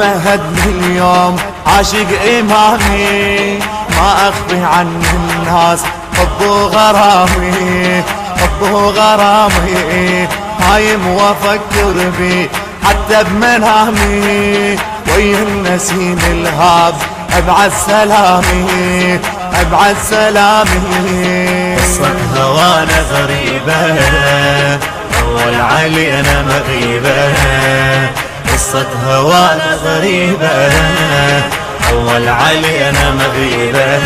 مهدني اليوم عاشق إمامي، ما أخفي عن الناس حب وغرامي، حب وغرامي. هايم وأفكر بي حتى بمنامي، ويا النسيم الهاب أبعد سلامي، أبعد سلامي. قصة هوانا غريبة أول علينا مغيبة، قصة هوانا غريبة أول علينا مغيبة.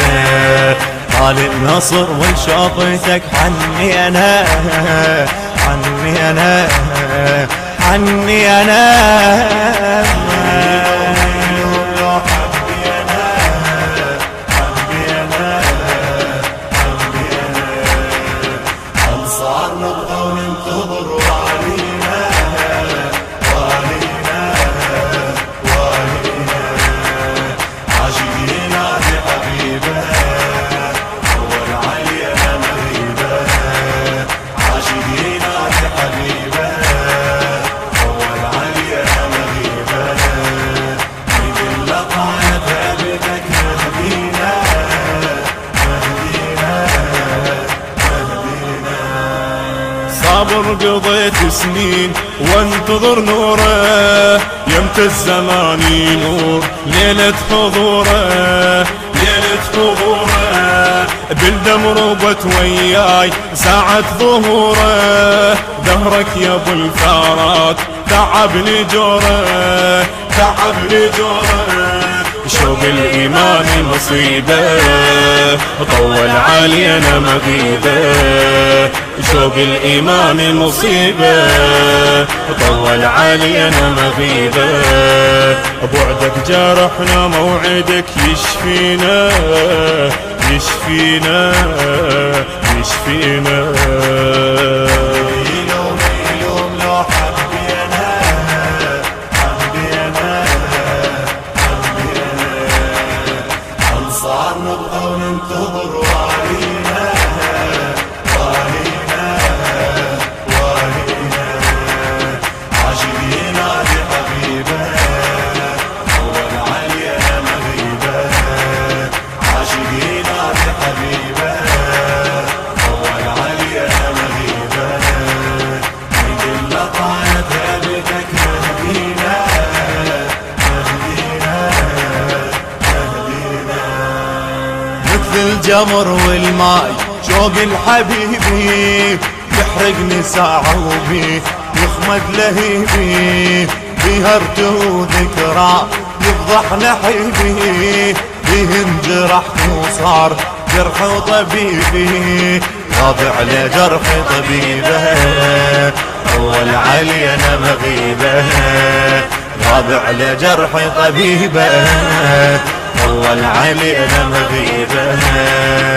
طال النصر وشوفتك عني أنا، عني أنا، عني أنا. صابر قضيت سنين وانتظر نوره، يمت الزمان نور ليلة حضوره، ليلة حضوره. بالدم ربت وياي ساعة ظهوره، دهرك يا ابو الفارات تعبني جوره، تعبني جوره. شوق الإيمان مصيبة طول علينا مغيبة، شوق الإيمان مصيبة طول علينا مغيبة. بعدك جرحنا موعدك يشفينا، يشفينا، يشفينا. الجمر والماي شوق الحبيبي يحرقني ساعة وبي يخمد لهيبي، بيها ارتو ذكرى يفضح نحيبي، بيه انجرحت وصار جرح طبيبي، رابع لجرح طبيبه أول علينا مغيبة، رابع لجرح طبيبه أول علينا مغيبة.